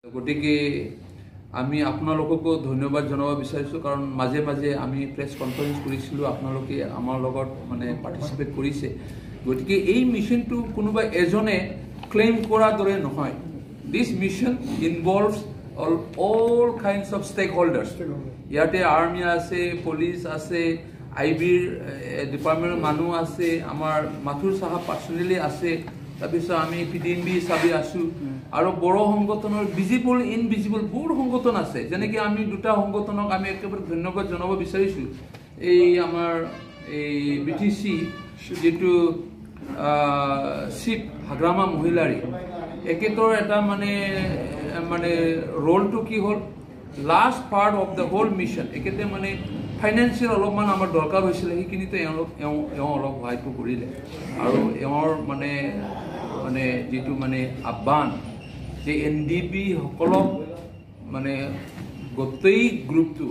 গতিকে আমি আপোনালোককো ধন্যবাদ জনাব বিচাৰিছোঁ কাৰণ মাজে মাজে আমি প্ৰেছ কনফাৰেন্স কৰিছিলোঁ আপোনালোকে আমাৰ লগত মানে পাৰ্টিচিপেট কৰিছে গতিকে এই মিশনটো কোনোবা এজনে ক্লেইম কৰাৰ দৰে নহয় this mission involves all kinds of stakeholders ইয়াতে আৰ্মি আছে পুলিচ আছে আইবিৰ ডিপাৰ্টমেণ্টৰ মানুহ আছে আমাৰ মাথুৰ সাহেব পাৰ্সোনেলি আছে তাৰপিছত আমি পিডিএমবি সাবি আছো আৰু বড় সংগঠনৰ ভিজিবল ইনভিজিবল বহুত সংগঠন আছে যেনেকৈ আমি দুটা সংগঠনক আমি একেবাৰে ধন্যবাদ জনাব বিচাৰিছোঁ এই আমাৰ এই বিটিসি যেটো শিপ হাগ্ৰামা মহিলাৰী একেতৰ এটা মানে ৰোলটো কি হ'ল last part of the whole mission একেতে মানে ফাইনেন্সিয়েল অলপমান আমাৰ দৰকাৰ হৈছিল সেইখিনিতে অলপ সহায়টো কৰিলে আৰু এওঁৰ মানে যেটো মানে আহ্বান যে এনডিপি সকলক মানে গোটেই গ্ৰুপটো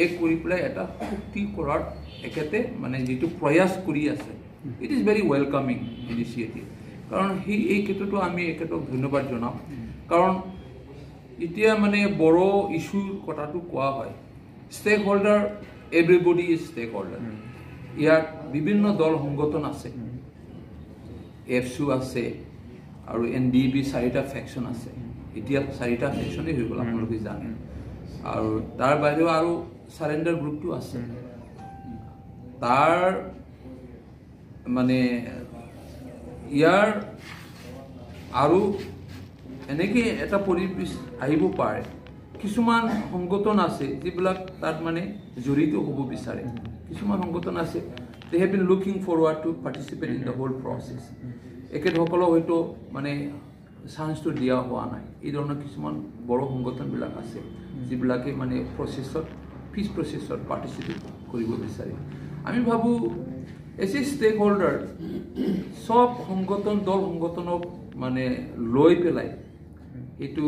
এক কৰি পেলাই এটা শক্তি কৰাৰ একেতে মানে যেটো প্ৰয়াস কৰি আছে it is very welcoming initiative কাৰণ এই ক্ষেত্ৰতো আমি একেতক ধন্যবাদ জনাম কাৰণ এতিয়া মানে বড় ইস্যুৰ কথাটো কোৱা হয় stake holder everybody is stake holder ইয়াত বিভিন্ন দল সংগঠন আছে এফসু আছে আৰু এনডিবি 4টা ফেকশন আছে এতিয়া 4টা ফেকশনে হৈ গ'ল আপোনালোকে জানে আৰু তাৰ বাহিৰেও আৰু সাৰেন্ডাৰ গ্ৰুপটো আছে তাৰ মানে ইয়াৰ আৰু এনেকৈ এটা পৰিবেশ আহিব পাৰে কিছুমান সংগঠন আছে যিবিলাক তাত মানে জড়িত হ'ব বিচাৰে কিছুমান সংগঠন আছে they have been looking forward to participate in the whole process একেসকলক হয়তো মানে চান্সটো দিয়া হোৱা নাই এই ধৰণৰ কিছুমান বড় সংগঠনবিলাক আছে যিবিলাকে মানে প্ৰচেছত পিছ প্ৰচেছত পাৰ্টিচিপেট কৰিব বিচাৰে আমি ভাবো এজ এ ষ্টেক হোল্ডাৰ সব সংগঠন দল সংগঠনক মানে লৈ পেলাই এটো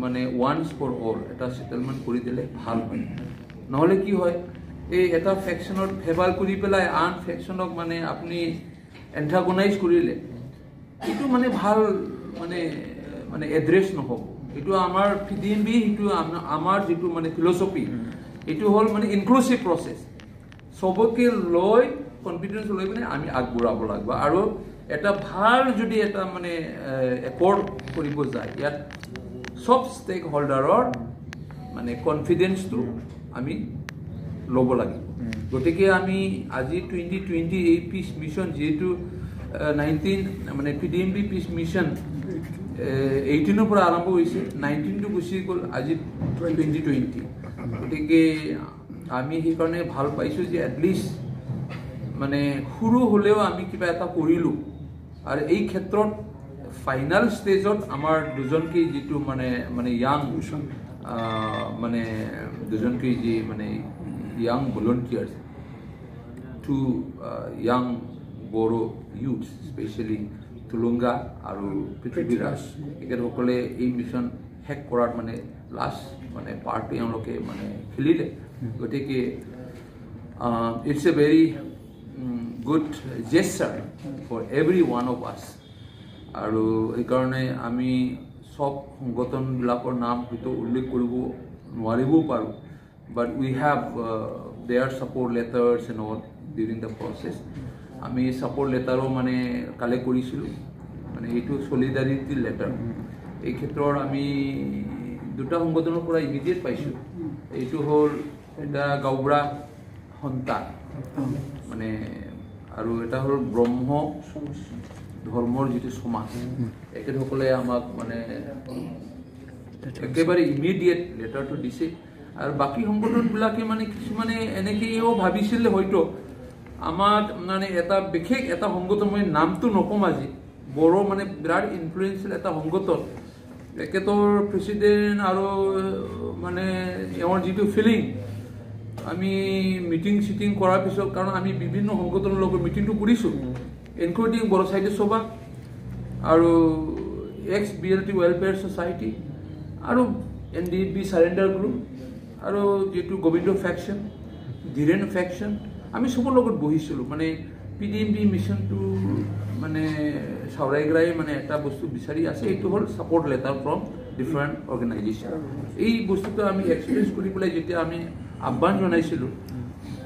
মানে ওয়ান্স ফর অল এটা সেটেলমেন্ট কৰি দিলে ভাল হয় নহলে কি হয় এই এটা ফেকশনৰ ফেভাৰ কৰি পেলাই আন ফেকশনক মানে আপনি এন্টাগনাইজ কৰিলে এটো মানে ভাল মানে এড্ৰেছ নহব এটো আমাৰ পিডিএমবি এটো আমাৰ যেটো মানে ফিলসফি এটো হল মানে ইনক্লুসিভ প্ৰসেস সবকে লৈ কনফিডেন্স লৈ মানে আমি আগবঢ়াব লাগিব আৰু এটা ভাল যদি এটা মানে একৰ্ড কৰিব যায় ইয়াত সব ষ্টেক হোল্ডাৰৰ মানে কনফিডেন্সটো আমি ল'ব লাগিব গতিকে আমি আজি 2020 এই পিস মিশন যেটো 19 মানে পিডিএমবি পিস মিশন 18 পৰা আৰম্ভ হৈছে 19 টো গুছি গ'ল আজি 2020 গতিকে আমি সেই কাৰণে ভাল পাইছো যে এটলিষ্ট মানে সৰু হলেও আমি কিবা এটা কৰিলো আৰু এই ক্ষেত্ৰত ফাইনাল ষ্টেজত আমাৰ দুজনকে যেটো মানে ইয়াং মানে দুজনকে যে মানে young volunteers to young Bodo youth specially Tulunga আৰু পৃথিৱীৰাজ একেসকলে এই মিশন হেক কৰাৰ মানে লাষ্ট মানে পাৰ্টি তেওঁলোকে মানে খেলিলে গতিকে it's a very good gesture for every one of us আৰু এই কাৰণে আমি সব সংগঠন বিলাকৰ নাম হয়তো উল্লেখ কৰিব নোৱাৰিব পাৰো but we have their support letters and all during the process আমি support letter মানে কালেক্ট কৰিছিলো মানে এটো solidarity letter এই ক্ষেত্ৰত আমি দুটা সংগঠনৰ পৰা ইমিডিয়েট পাইছো এটো হল এটা গাউবৰা সন্তান মানে আৰু এটা হল ব্ৰহ্ম ধৰ্মৰ যেটো সমাজ একেসকলে আমাক মানে একেবাৰে ইমিডিয়েট লেটাৰটো দিছে আৰু বাকি সংগঠনবিলাকে মানে কিছুমানে এনেকেও ভাবিছিল হয়তো আমাক মানে এটা বিশেষ এটা সংগঠন মই নামটো নকম আজি বড় মানে বিৰাট ইনফ্লুয়েন্সিয়েল এটা সংগঠন একেতৰ প্ৰেসিডেন্ট আৰু মানে এওঁৰ যেটো ফিলিং আমি মিটিং সিটিং কৰাৰ পিছত কাৰণ আমি বিভিন্ন সংগঠনৰ লগত মিটিংটো কৰিছো ইনক্লুডিং বড়ো সাহিত্য সভা আৰু এক্স বিএলটি ওয়েলফেয়াৰ সোসাইটি আৰু এনডিবি সাৰেন্ডাৰ গ্ৰুপ আৰু যেটো গোবিন্দ ফেকশন ধীৰেন ফেকশন আমি সবৰ লগত বহিছিলো মানে পিডিএমবি মিশনটো মানে সাউৰাইগ্ৰাই মানে এটা বস্তু বিচাৰি আছে এটো হল support letter from different organisation এই বস্তুটো আমি এক্সপ্ৰেছ কৰি পেলাই যেতিয়া আমি আহ্বান জনাইছিলোঁ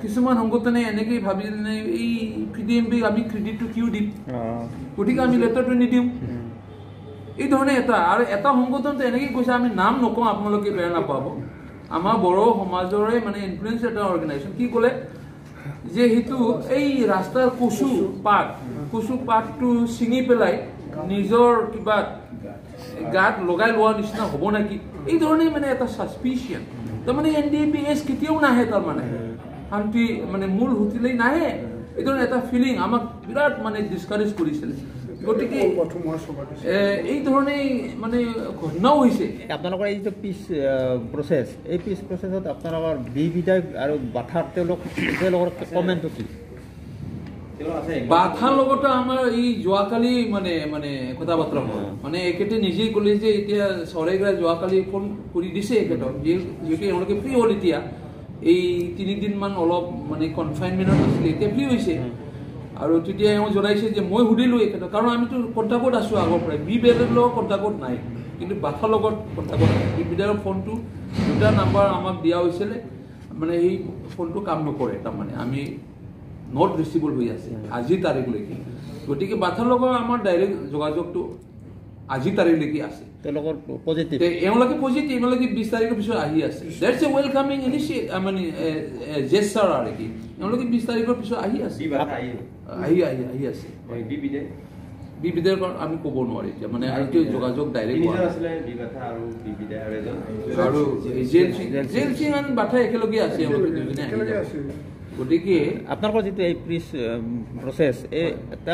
কিছুমান সংগঠনে এনেকৈ ভাবিলে এই PDMB আমি ক্ৰেডিটটো কিয় দিম গতিকে আমি লেটাৰটো নিদিওঁ এই ধৰণে এটা সংগঠনটো এনেকৈ কৈছে আমি নাম নকওঁ আপোনালোকে বেয়া নাপাব আমাৰ বড়ো সমাজৰে মানে ইনফ্লুৱেঞ্চ এটা অৰ্গেনাইজেশ্যন কি ক'লে যে সেইটো এই ৰাস্তাৰ কচু পাতটো ছিঙি পেলাই নিজৰ কিবা গাত লগাই লোৱাৰ নিচিনা হ'ব নেকি এই ধৰণে মানে এটা ছাছপিচিয়ন তাৰমানে NDPS কেতিয়াও নাহে তাৰমানে শান্তি মানে মূল সুতিলেই নাহে এই ধৰণে এটা ফিলিং আমাক বিৰাট মানে ডিছকাৰেজ কৰিছিলে গতিকে এই ধৰণে মানে ঘটনাও হৈছে আপোনালোকৰ এই যে পিচ প্ৰচেছ এই পিচ প্ৰচেছত আপোনালোকৰ বিধায়ক আৰু বাথাৰ তেওঁলোকৰ কমেণ্টটো কি বাথাৰ লগতে আমাৰ এই যোৱাকালি মানে কথা বতৰা হ'ল মানে এখেতে নিজেই ক'লে যে এতিয়া চৰাইগড়াই যোৱাকালি ফোন কৰি দিছে এখেতক যিহেতু এওঁলোকে ফ্ৰী হ'ল এতিয়া এই 3 দিনমান অলপ মানে কনফাইনমেণ্টত আছিলে এতিয়া ফ্ৰী হৈছে আৰু তেতিয়া এওঁ জনাইছে যে মই সুধিলোঁ এখেতক কাৰণ আমিতো কণ্টাক্টত আছোঁ আগৰ পৰাই বিধায়কৰ লগত কণ্টাক্টত নাই কিন্তু বাথাৰ লগত কণ্টাক্টত আছে বিধায়কৰ ফোনটো 2টা নাম্বাৰ আমাক দিয়া হৈছিলে মানে এই ফোনটো কাম নকৰে তাৰমানে আমি নট ৰিচিভেবল হৈ আছে আজি তাৰিখলৈকে গতিকে বাথাৰ লগত আমাৰ ডাইৰেক্ট যোগাযোগটো আজি তাৰিখলৈকে আছে তেওঁলোকৰ পজিটিভ এওঁলোকে পজিটিভ এওঁলোকে 20 তাৰিখৰ পিছত আহি আছে দ্যাটছ এ ৱেলকামিং ইনিচিয়েট মানে জেষ্টাৰ আৰু কি এওঁলোকে 20 তাৰিখৰ পিছত আহি আছে আহি আছে বিবিধৰ আমি ক'ব নোৱাৰি এতিয়া মানে এইটো যোগাযোগ ডাইৰেক্ট আৰু জেল সিং আৰু বাথা একেলগে আছে এওঁলোকে দুজনে গতিকে আপোনালোকৰ যিটো এই পিচ প্ৰচেছ এই এটা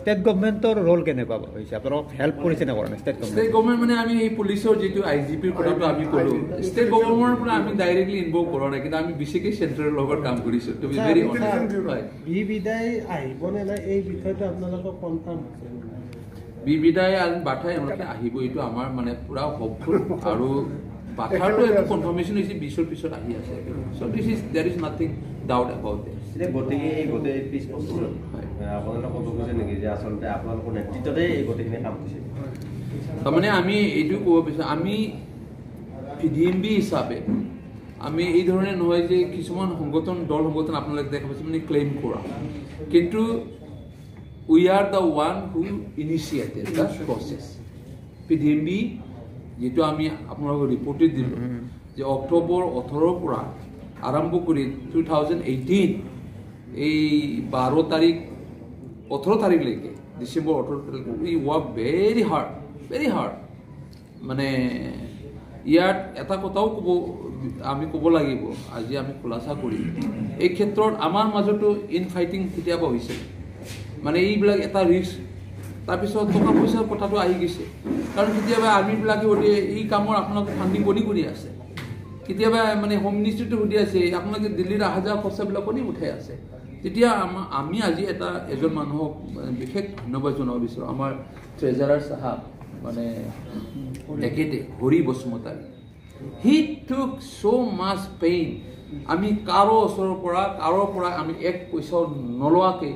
ষ্টেট গভৰ্ণমেণ্টৰ ৰোল কেনেকুৱা হৈছে আপোনালোকক হেল্প কৰিছে নে কৰা নাই ষ্টেট গভৰ্ণমেণ্ট মানে আমি এই পুলিচৰ যিটো IGPৰ কথাটো আমি ক'লোঁ ষ্টেট গভৰ্ণমেণ্টৰ পৰা আমি ডাইৰেক্টলি ইনভল্ভ কৰা নাই কিন্তু আমি বেছিকৈ চেণ্ট্ৰেলৰ লগত কাম কৰিছোঁ টু বি ভেৰি অনেষ্ট হয় বিদায় আহিবনে নাই এই বিষয়টো আপোনালোকক কনফাৰ্ম বিদায় আৰু বাথাই এওঁলোকে আহিব এইটো আমাৰ মানে পুৰা হোপফুল আৰু বাথাৰটো এটা কনফাৰ্মেশ্যন হৈছে 20ৰ পিছত আহি আছে so' there is nothing doubt about this গতিকে এই গোটেই পিছ প্ৰচেছত আপোনালোকে ক'ব খুজিছে নেকি যে আচলতে আপোনালোকৰ নেতৃত্বতে এই গোটেইখিনি কাম হৈছে তাৰমানে আমি এইটো ক'ব বিচাৰোঁ আমি PDMB হিচাপে আমি এই ধৰণে নহয় যে কিছুমান সংগঠন আপোনালোকে দেখা পাইছে মানে ক্লেইম কৰা কিন্তু we are the one who initiated the process PDMB যেটো আমি আপোনালোকক ৰিপৰ্টে দিলোঁ যে অক্টোবৰ 18ৰ পৰা আৰম্ভ কৰি 2018 এই 12 তাৰিখ 18 তাৰিখলৈকে ডিচেম্বৰ 18 তাৰিখ উই ৱৰ্ক ভেৰি হাৰ্ড মানে ইয়াত এটা কথাও আমি ক'ব লাগিব আজি আমি খোলাসা কৰি এই ক্ষেত্ৰত আমাৰ মাজতো ইনফাইটিং কেতিয়াবা হৈছে মানে এইবিলাক এটা ৰিস্ক তাৰপিছত টকা পইচাৰ কথাটো আহি গৈছে কাৰণ কেতিয়াবা আৰ্মিবিলাকে এই কামৰ আপোনালোকে ফাণ্ডিং কৰি আছে কেতিয়াবা মানে হোম মিনিষ্ট্ৰীটো সুধি আছে আপোনালোকে দিল্লীৰ অহা যোৱা খৰচাবিলাক কৰি উঠাই আছে তেতিয়া আমি আজি এজন মানুহক বিশেষ ধন্যবাদ জনাব বিচাৰোঁ আমাৰ ট্ৰেজাৰাৰ সাহেব মানে তেখেতে হৰি বসুমতাৰী হি টুক ছ' মাছ পেইন আমি কাৰো ওচৰৰ পৰা আমি 1 পইচাও নলোৱাকৈ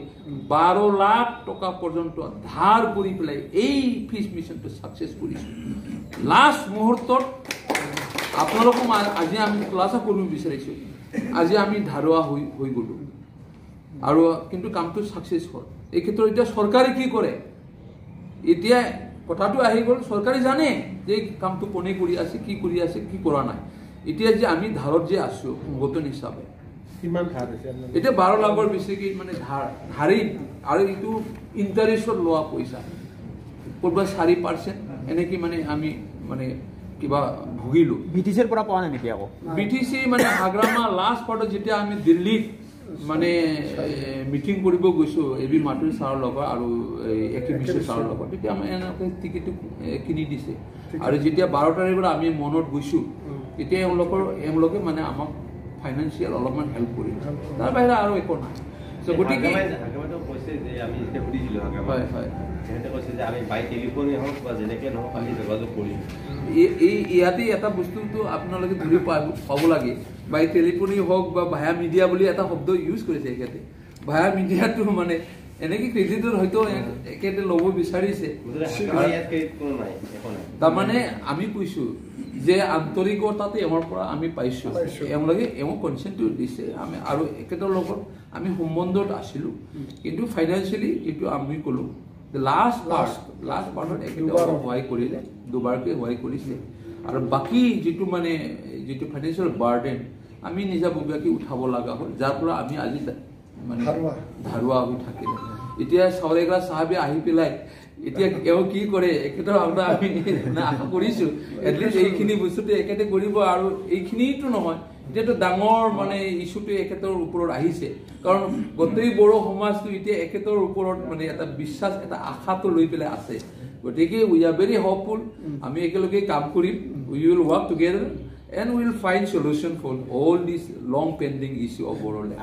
12 লাখ টকা পৰ্যন্ত ধাৰ কৰি পেলাই এই ফিচ মিছনটো ছাকচেছ কৰিছোঁ লাষ্ট মুহূৰ্তত আপোনালোকক আজি আমি খোলাসা কৰিব বিচাৰিছোঁ আজি আমি ধাৰুৱা হৈ গ'লোঁ আৰু কিন্তু কামটো ছাকচেছ হ'ল এই ক্ষেত্ৰত এতিয়া চৰকাৰে কি কৰে এতিয়া কথাটো আহি গ'ল চৰকাৰে জানে যে কামটো কোনে কৰি আছে কি কৰা নাই এতিয়া যে আমি ধাৰত যে আছোঁ সংগঠন হিচাপে কিমান ধাৰ হৈছে এতিয়া 12 লাখৰ বেছিকৈ মানে ধাৰি আৰু এইটো ইণ্টাৰেষ্টত লোৱা পইচা ক'ৰবাত 4% এনেকৈ মানে আমি মানে কিবা ভুগিলোঁ BTCৰ পৰা পোৱা নাই নেকি আকৌ BTC মানে আগ্ৰামা লাষ্ট পাৰ্টত যেতিয়া আমি দিল্লীত মানে মিটিং কৰিব গৈছোঁ এবি মাটুৰী ছাৰৰ লগত আৰু একে বিশ্ব ছাৰৰ লগত তেতিয়া আমি এনেকৈ টিকেটটো কিনি দিছে আৰু যেতিয়া 12 তাৰিখৰ আমি মনত গৈছোঁ তেতিয়া এওঁলোকে মানে আমাক ফাইনেন্সিয়েল অলপমান হেল্প কৰি তাৰ বাহিৰে আৰু একো নাই গতিকে কৈছে যে আমি এতিয়া সুধিছিলোঁ হয় তেখেতে কৈছে যে আমি বাই টেলিফোনেই হওক বা যেনেকৈ নহওক আমি যোগাযোগ কৰিছোঁ ইয়াতে এটা বস্তুটো আপোনালোকে ধৰি পাব লাগে বাই টেলিফোনেই হওক বা ভায়া মিডিয়া বুলি এটা শব্দ ইউজ কৰিছে এখেতে ভায়া মিডিয়াটো মানে এনেকৈ ক্ৰেডিটৰ হয়তো একেতে ল'ব বিচাৰিছে ইয়াত ক্ৰেডিট কোনো নাই একো নাই তাৰমানে আমি কৈছোঁ যে আন্তৰিকতাতে এওঁৰ পৰা আমি পাইছোঁ এওঁলোকে এওঁ কনচেণ্টটো দিছে আমি আৰু একেটাৰ লগত আমি সম্বন্ধত আছিলোঁ কিন্তু ফাইনেন্সিয়েলি এইটো আমি ক'লোঁ লাষ্ট পাৰ্টত একেটা সহায় কৰিলে দুবাৰকৈ সহায় কৰিছে আৰু বাকী যিটো ফাইনেন্সিয়েল বাৰ্ডেন আমি নিজাববীয়াকৈ উঠাব লগা হ'ল যাৰ পৰা আমি আজি মানে ধাৰুৱা হৈ থাকিলে এতিয়া চাউলেগা চাহাবে আহি পেলাই এতিয়া এওঁ কি কৰে একেটা আমৰা আমি আশা কৰিছোঁ এটলিষ্ট এইখিনি বস্তুটো একেতে কৰিব আৰু এইখিনিতো নহয় এতিয়াতো ডাঙৰ মানে ইছ্যুটো একেটাৰ ওপৰত আহিছে কাৰণ গোটেই বড়ো সমাজটো এতিয়া একেটাৰ ওপৰত মানে এটা বিশ্বাস এটা আশাটো লৈ পেলাই আছে গতিকে উই আৰ ভেৰি হোপফুল আমি একেলগে কাম কৰিম we will work together and we will find solution for all these long pending issue of Boroland.